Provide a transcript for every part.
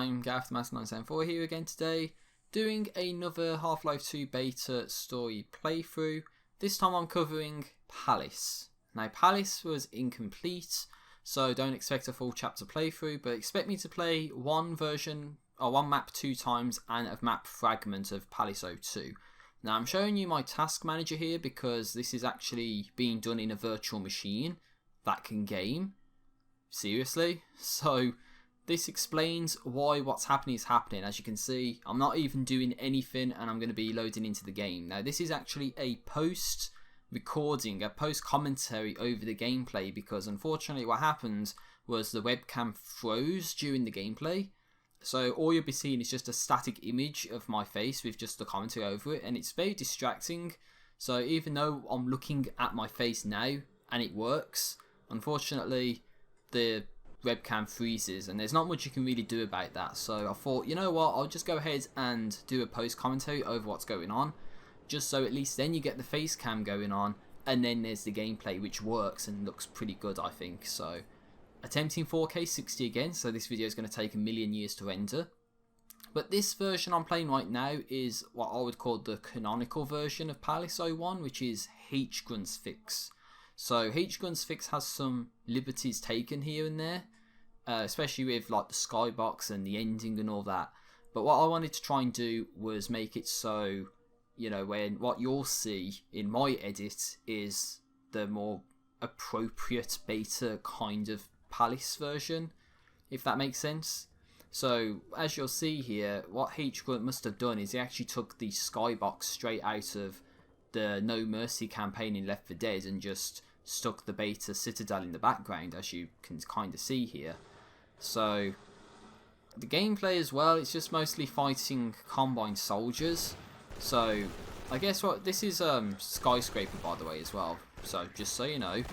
I'm Gareth the Master 974 here again today, doing another Half-Life 2 beta story playthrough. This time I'm covering Palace. Now Palace was incomplete, so don't expect a full chapter playthrough, but expect me to play one version, or one map 2 times, and a map fragment of Palace 02. Now I'm showing you my task manager here because this is actually being done in a virtual machine that can game. Seriously? So this explains why what's happening is happening. As you can see, I'm not even doing anything and I'm going to be loading into the game. Now this is actually a post recording, a post commentary over the gameplay, because unfortunately what happened was the webcam froze during the gameplay. So all you'll be seeing is just a static image of my face with just the commentary over it, and it's very distracting. So even though I'm looking at my face now and it works, unfortunately the webcam freezes and there's not much you can really do about that. So I thought, you know what, I'll just go ahead and do a post commentary over what's going on, just so at least then you get the face cam going on, and then there's the gameplay, which works and looks pretty good, I think. So attempting 4K 60 again, so this video is going to take a million years to render. But this version I'm playing right now is what I would call the canonical version of Palace 01, which is H-Gun's fix. So H-Gun's fix has some liberties taken here and there, especially with like the skybox and the ending and all that. But what I wanted to try and do was make it so, you know, when what you'll see in my edit is the more appropriate beta kind of Palace version, if that makes sense. So as you'll see here, what H-Gun must have done is he actually took the skybox straight out of the No Mercy campaign in Left 4 Dead and just stuck the beta Citadel in the background, as you can kind of see here. So the gameplay as well, it's just mostly fighting Combine soldiers. So I guess what this is, Skyscraper by the way as well, so just so you know.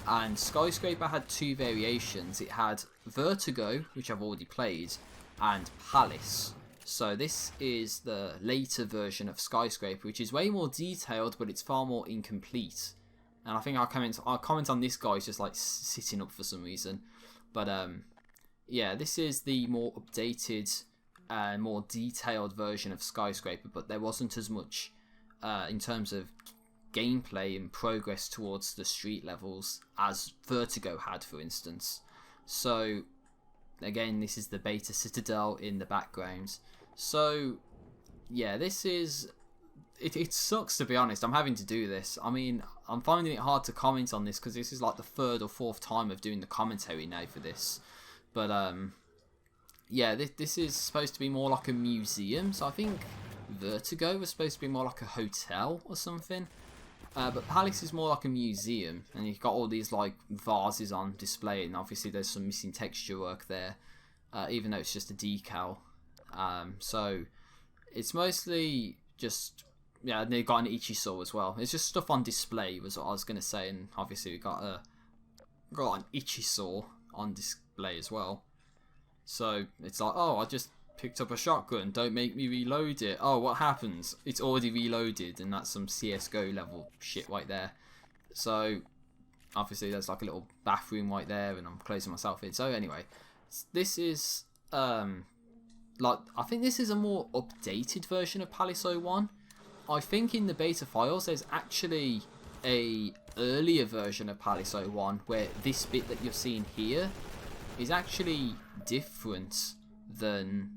And Skyscraper had two variations. It had Vertigo, which I've already played, and Palace. So this is the later version of Skyscraper, which is way more detailed, but it's far more incomplete. And I think I'll comment on this guy just like sitting up for some reason. But yeah, this is the more updated, more detailed version of Skyscraper, but there wasn't as much in terms of gameplay and progress towards the street levels as Vertigo had, for instance. So again, this is the beta Citadel in the background. So yeah, this is it sucks, to be honest. I'm having to do this. I mean, I'm finding it hard to comment on this because this is like the third or fourth time of doing the commentary now for this. But yeah, this is supposed to be more like a museum. So I think Vertigo was supposed to be more like a hotel or something. But Palace is more like a museum, and you've got all these like vases on display, and obviously there's some missing texture work there, even though it's just a decal. So it's mostly just, yeah, and they've got an Ichisaur as well. It's just stuff on display was what I was going to say, and obviously we got an Ichisaur on display as well. So it's like, oh, I just picked up a shotgun, don't make me reload it. Oh, what happens? It's already reloaded, and that's some CSGO level shit right there. So obviously there's like a little bathroom right there, and I'm closing myself in. So anyway, this is like, I think this is a more updated version of Palace 01. I think in the beta files there's actually a earlier version of Palace 01 where this bit that you're seeing here is actually different than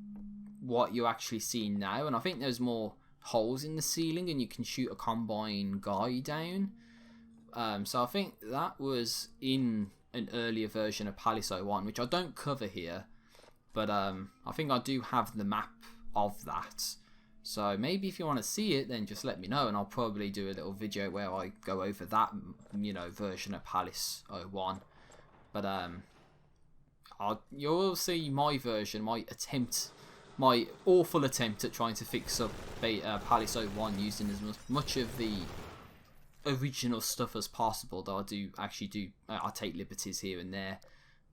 what you're actually seeing now, and I think there's more holes in the ceiling and you can shoot a Combine guy down. So I think that was in an earlier version of Palace 01, which I don't cover here, but I think I do have the map of that. So maybe if you want to see it, then just let me know, and I'll probably do a little video where I go over that, you know, version of Palace 01. But you'll see my version, my awful attempt at trying to fix up Palace 01 using as much of the original stuff as possible, though I take liberties here and there.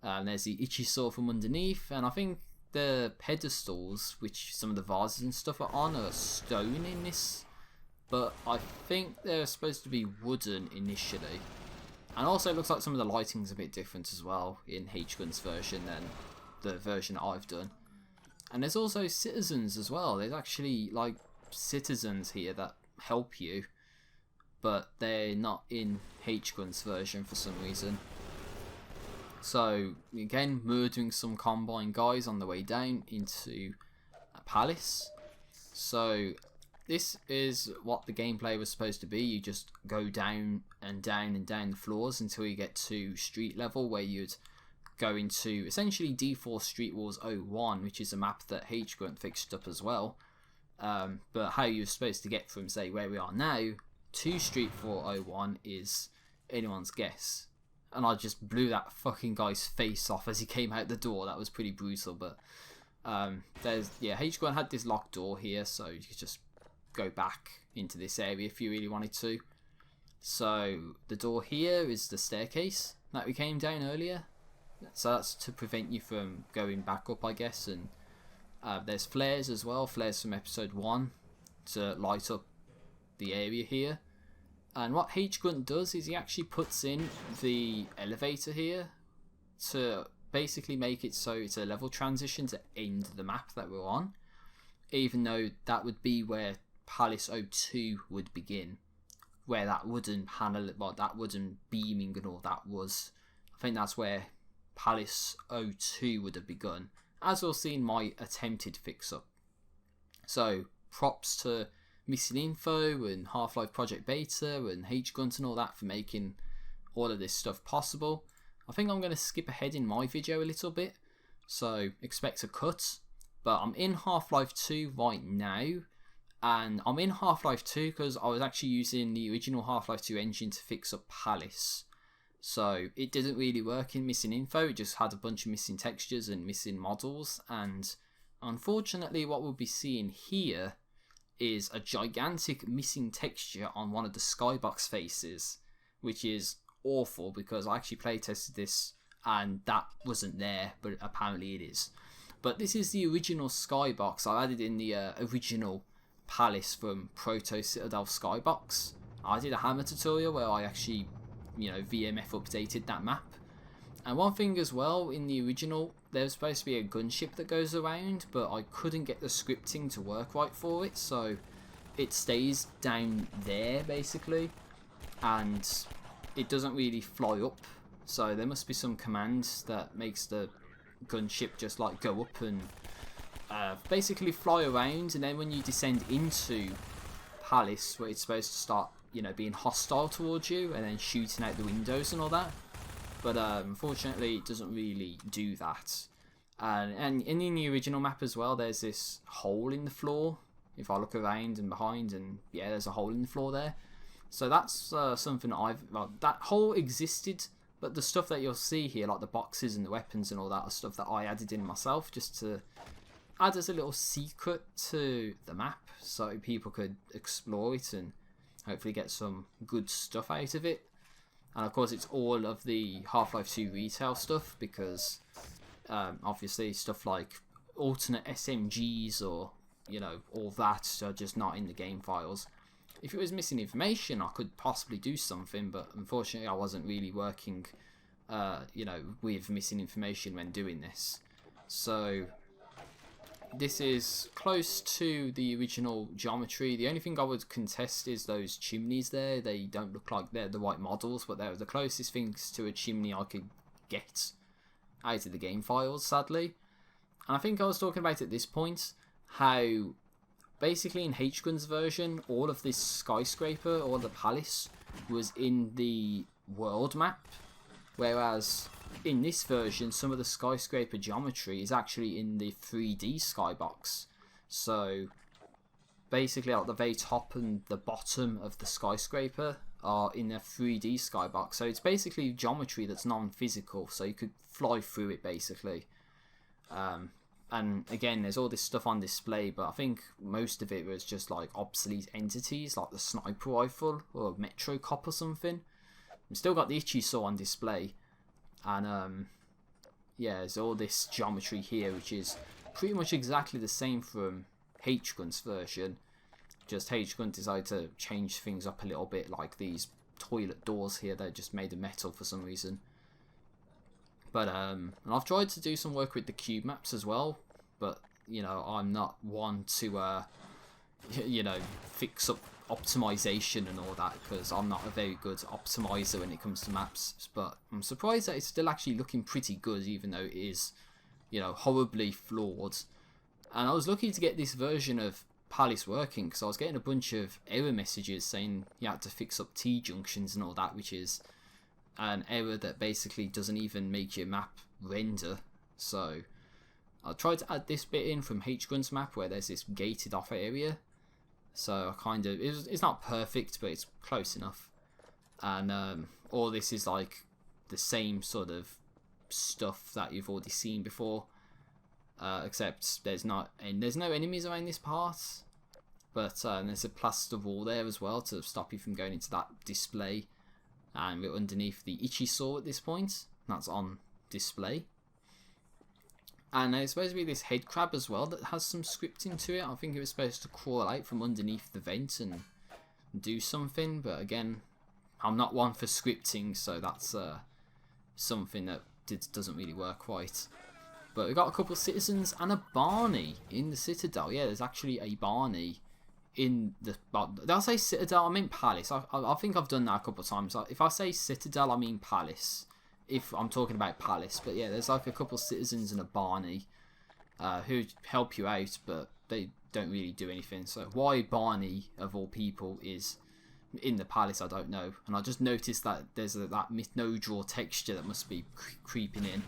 There's the Ichisaur from underneath, and I think the pedestals, which some of the vases and stuff are on, are stone in this, but I think they're supposed to be wooden initially. And also it looks like some of the lighting's a bit different as well in H-Gun's version than the version I've done. And there's also citizens as well. There's actually like citizens here that help you, but they're not in H-Gun's version for some reason. So again, murdering some Combine guys on the way down into a palace. So this is what the gameplay was supposed to be. You just go down and down and down the floors until you get to street level, where you'd go into essentially D4 Street Wars 01, which is a map that H-Gun fixed up as well. But how you're supposed to get from, say, where we are now to Street 401 is anyone's guess. And I just blew that fucking guy's face off as he came out the door. That was pretty brutal. But H-Gun had this locked door here, so you could just go back into this area if you really wanted to. So the door here is the staircase that we came down earlier. So that's to prevent you from going back up, I guess. And there's flares as well, flares from episode 1 to light up the area here. And what H-Gun does is he actually puts in the elevator here to basically make it so it's a level transition to end the map that we're on, even though that would be where Palace 02 would begin, where that wooden panel, like that wooden beaming and all that was. I think that's where Palace 02 would have begun, as we'll see in my attempted fix-up. So props to Missing Info and Half-Life Project Beta and H-Gun and all that for making all of this stuff possible. I think I'm going to skip ahead in my video a little bit, so expect a cut. But I'm in Half-Life 2 right now, and I'm in Half-Life 2 because I was actually using the original Half-Life 2 engine to fix up Palace. So it didn't really work in Missing Info, it just had a bunch of missing textures and missing models, and unfortunately what we'll be seeing here is a gigantic missing texture on one of the skybox faces, which is awful because I actually playtested this and that wasn't there, but apparently it is. But this is the original skybox. I added in the original Palace from Proto Citadel skybox. I did a hammer tutorial where I actually, VMF updated that map. And one thing as well, in the original, there's supposed to be a gunship that goes around, but I couldn't get the scripting to work right for it, so it stays down there basically, and it doesn't really fly up. So there must be some command that makes the gunship just like go up and basically fly around, and then when you descend into Palace, where it's supposed to start, being hostile towards you and then shooting out the windows and all that. But unfortunately it doesn't really do that. And in the original map as well, there's this hole in the floor. If I look around and behind, and yeah, there's a hole in the floor there. So that's something that hole existed, but the stuff that you'll see here, like the boxes and the weapons and all that, are stuff that I added in myself just to add as a little secret to the map, so people could explore it and hopefully get some good stuff out of it. And of course it's all of the Half-Life 2 retail stuff, because obviously stuff like alternate SMGs or all that are just not in the game files. If it was missing information, I could possibly do something, but unfortunately I wasn't really working with missing information when doing this. So this is close to the original geometry. The only thing I would contest is those chimneys there. They don't look like they're the right models, but they're the closest things to a chimney I could get out of the game files, sadly. And I think I was talking about at this point how basically in H-Gun's version, all of this skyscraper or the palace was in the world map, whereas in this version some of the skyscraper geometry is actually in the 3D skybox. So basically at the very top and the bottom of the skyscraper are in a 3D skybox, so it's basically geometry that's non-physical, so you could fly through it basically. And again, there's all this stuff on display, but I think most of it was just like obsolete entities, like the sniper rifle or a Metro Cop or something. We've still got the Itchy Saw on display, and yeah, there's all this geometry here, which is pretty much exactly the same from H-Gun's version. Just H-Gun decided to change things up a little bit, like these toilet doors here, they're just made of metal for some reason. But and I've tried to do some work with the cube maps as well, but you know, I'm not one to, you know, fix up optimization and all that, because I'm not a very good optimizer when it comes to maps. But I'm surprised that it's still actually looking pretty good, even though it is, you know, horribly flawed. And I was lucky to get this version of Palace working, because I was getting a bunch of error messages saying you had to fix up T-junctions and all that, which is an error that basically doesn't even make your map render. So I tried to add this bit in from H-Gun's map where there's this gated off area. So I kind of, it's not perfect, but it's close enough. And all this is like the same sort of stuff that you've already seen before. Except there's no enemies around this part, but there's a plaster wall there as well to stop you from going into that display, and we're underneath the Ichisaur at this point. That's on display, and there's supposed to be this head crab as well that has some scripting to it. I think it was supposed to crawl out from underneath the vent and do something, but again, I'm not one for scripting, so that's something that doesn't really work quite. But we've got a couple of citizens and a Barney in the Citadel. Yeah, there's actually a Barney in the... Did I say Citadel? I mean Palace. I think I've done that a couple of times. If I say Citadel, I mean Palace. If I'm talking about Palace. But yeah, there's like a couple of citizens and a Barney who help you out, but they don't really do anything. So why Barney, of all people, is in the Palace, I don't know. And I just noticed that there's that no-draw texture that must be creeping in.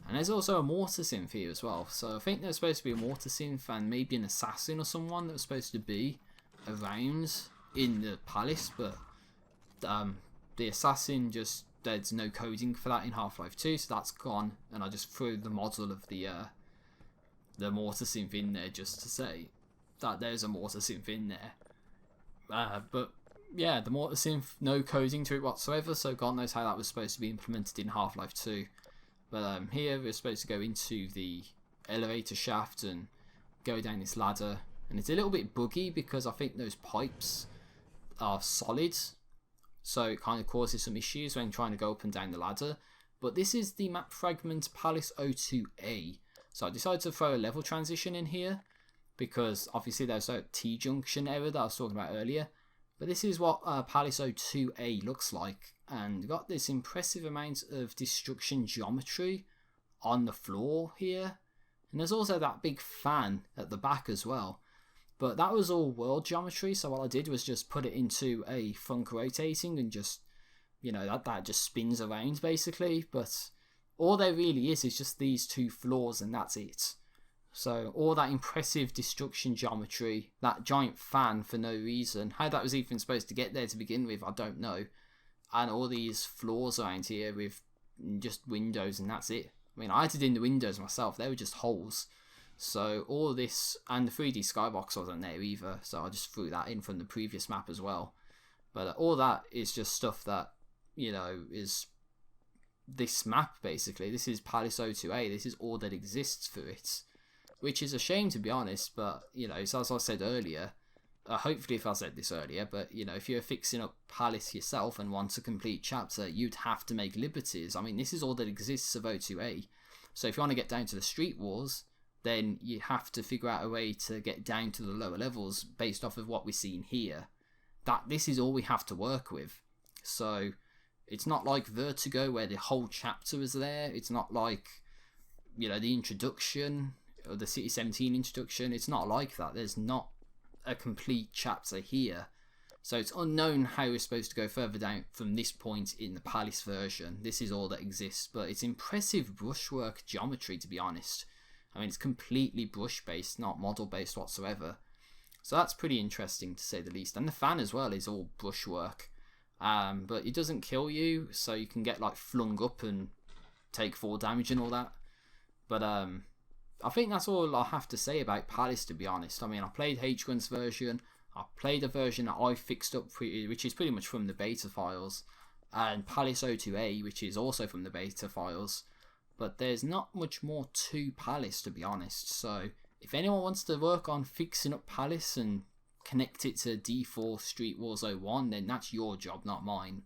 And there's also a mortar synth here as well. So I think there's supposed to be a mortar synth and maybe an assassin or someone that was supposed to be around in the Palace. But the assassin there's no coding for that in Half-Life 2, so that's gone. And I just threw the model of the mortar synth in there just to say that there's a mortar synth in there. But yeah, the mortar synth, no coding to it whatsoever. So God knows how that was supposed to be implemented in Half-Life 2. But here we're supposed to go into the elevator shaft and go down this ladder. And it's a little bit buggy because I think those pipes are solid. So it kind of causes some issues when trying to go up and down the ladder. But this is the map fragment Palace O2A. So I decided to throw a level transition in here, because obviously there's a T-junction error that I was talking about earlier. But this is what Palace O2A looks like. And got this impressive amount of destruction geometry on the floor here. And there's also that big fan at the back as well. But that was all world geometry, so what I did was just put it into a Funk rotating and just, you know, that just spins around basically. But all there really is just these two floors and that's it. So all that impressive destruction geometry, that giant fan for no reason, how that was even supposed to get there to begin with, I don't know. And all these floors around here with just windows and that's it. I mean, I added in the windows myself, they were just holes. So all this, and the 3D skybox wasn't there either, so I just threw that in from the previous map as well. But all that is just stuff that, you know, is this map basically. This is Palace O2A, this is all that exists for it. Which is a shame, to be honest, but, you know, so as I said earlier, hopefully if I said this earlier, but, you know, if you're fixing up Palace yourself and want a complete chapter, you'd have to make liberties. I mean, this is all that exists of O2A. So if you want to get down to the street wars, then you have to figure out a way to get down to the lower levels based off of what we're seeing here. This is all we have to work with. So it's not like Vertigo where the whole chapter is there. It's not like, you know, the introduction or the City 17 introduction. It's not like that. There's not a complete chapter here. So it's unknown how we're supposed to go further down from this point in the Palace version. This is all that exists, but it's impressive brushwork geometry, to be honest. I mean, it's completely brush based, not model based whatsoever. So that's pretty interesting to say the least. And the fan as well is all brushwork. But it doesn't kill you, so you can get like flung up and take 4 damage and all that. But I think that's all I have to say about Palace, to be honest. I mean, I played H-Gun's version. I played a version that I fixed up, which is pretty much from the beta files. And Palace O2A, which is also from the beta files. But there's not much more to Palace, to be honest. So if anyone wants to work on fixing up Palace and connect it to D4 Street Wars 01, then that's your job, not mine.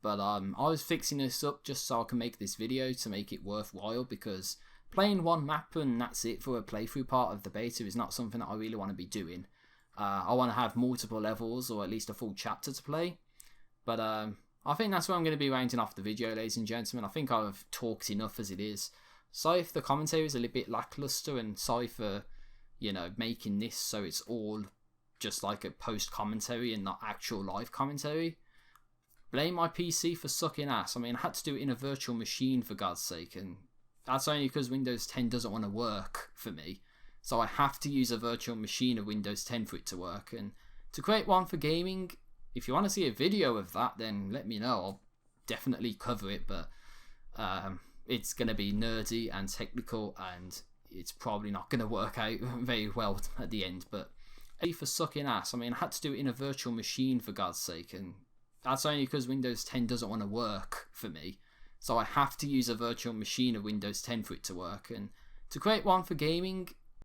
But I was fixing this up just so I can make this video to make it worthwhile, because playing one map and that's it for a playthrough part of the beta is not something that I really want to be doing. I want to have multiple levels or at least a full chapter to play. But I think that's where I'm going to be rounding off the video, ladies and gentlemen. I think I've talked enough as it is. Sorry if the commentary is a little bit lackluster, and sorry for, making this so it's all just like a post commentary and not actual live commentary. Blame my PC for sucking ass. I mean, I had to do it in a virtual machine for God's sake, and that's only because Windows 10 doesn't want to work for me. So I have to use a virtual machine of Windows 10 for it to work. And to create one for gaming, if you want to see a video of that, then let me know. I'll definitely cover it, but it's going to be nerdy and technical, and it's probably not going to work out very well at the end. But for sucking ass, I mean, I had to do it in a virtual machine for God's sake, and that's only because Windows 10 doesn't want to work for me. So I have to use a virtual machine of Windows 10 for it to work. And to create one for gaming,